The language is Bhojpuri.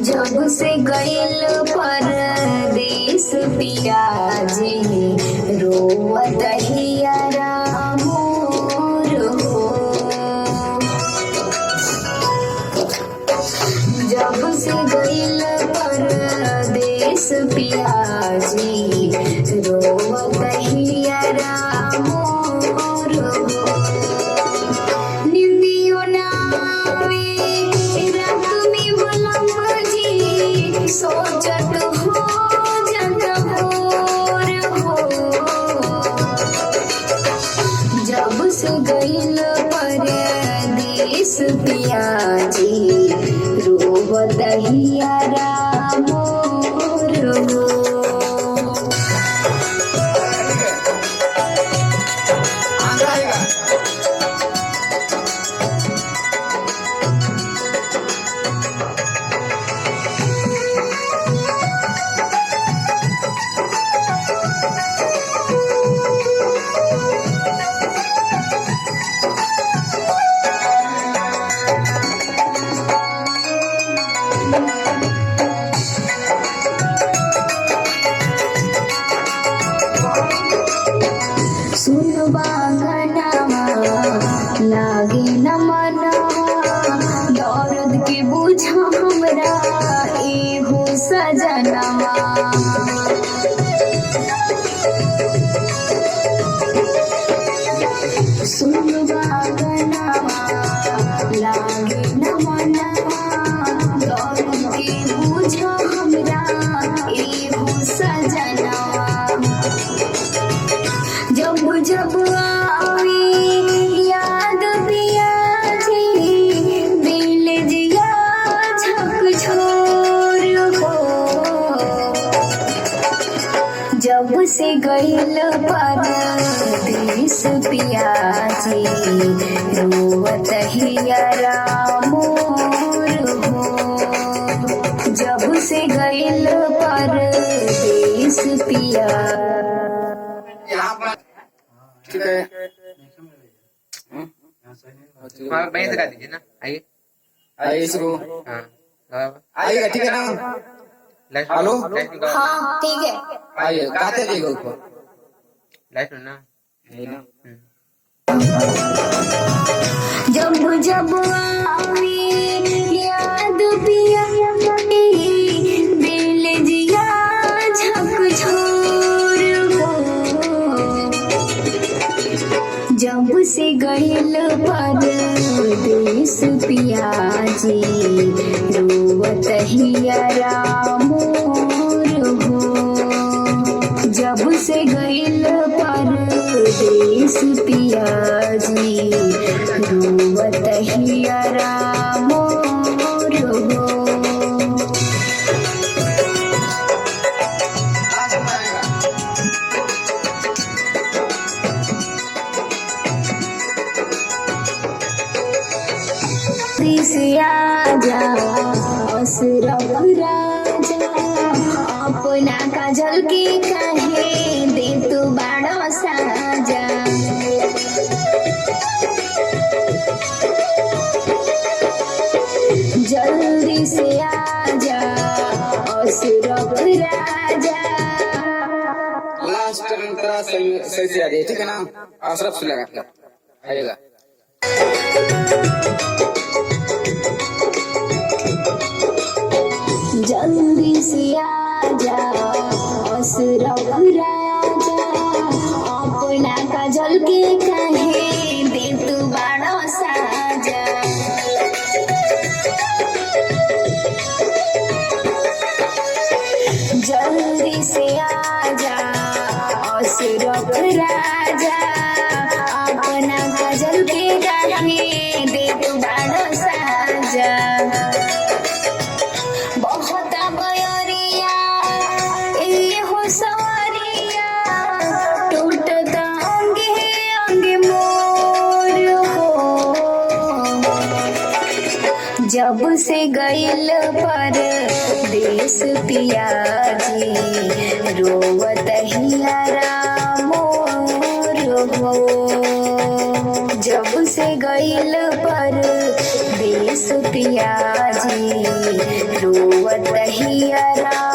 जब से गइल परदेस पिया जी रोवत हियरा मोर हो। जब से गइल परदेस पिया जी रोवत हियरा मोर हो। निंदियो नावे रात में बलम जी सोचत हो जत भोर हो। जब से गइल परदेस पिया जी रोवत हियरा मोर हो। सुनबा गनावा लागे न मनवा दर्द के बुझा हमरा एहो सजनवा। सुनबा गनावा लागे न मनवा दर्द के बुझा हमरा एहो सजनवा। जब जब आवे याद पिया जी दिल जिया झकझोर हो। जब से गइल परदेस पिया जी रोवत हियरा मोर हो। जब से गइल परदेस पिया। ठीक है बैंक लगा दीजिए ना। आइए आइए इसको हाँ आइएगा ठीक है ना। लाइट हेलो हाँ ठीक है आइए काते देगा ऊपर लाइट ना है ना। जब जब आवे याद पिया दिल जिया झकझोर हो। जब से गइल परदेस पिया जी रोवत हियरा मोर हो। जब से गइल परदेस पिया जी रोवत हियरा मोर हो। से आजा अशरफ राजा अपना काजल के कहे दे तू बड़ा साजा। जल्दी से आजा अशरफ राजा। लास्ट रन तेरा सही से आ जाए ठीक है ना। अशरफ से लगा कर आइएगा। जल्दी से आजा अशरफ राजा अपना काजल के कहे दे तू बड़ा साजा। जल्दी से आजा अशरफ राजा अपना काजल के कहे दे तू बड़ा साजा। बहुत बयरिया ए हो सवरिया टूटता अंगे अंगे मोर हो। जब से गइल परदेस पिया जी रोवत हियरा मोर हो। जब से गइल परदेस परदेस पिया जी रोवत हियरा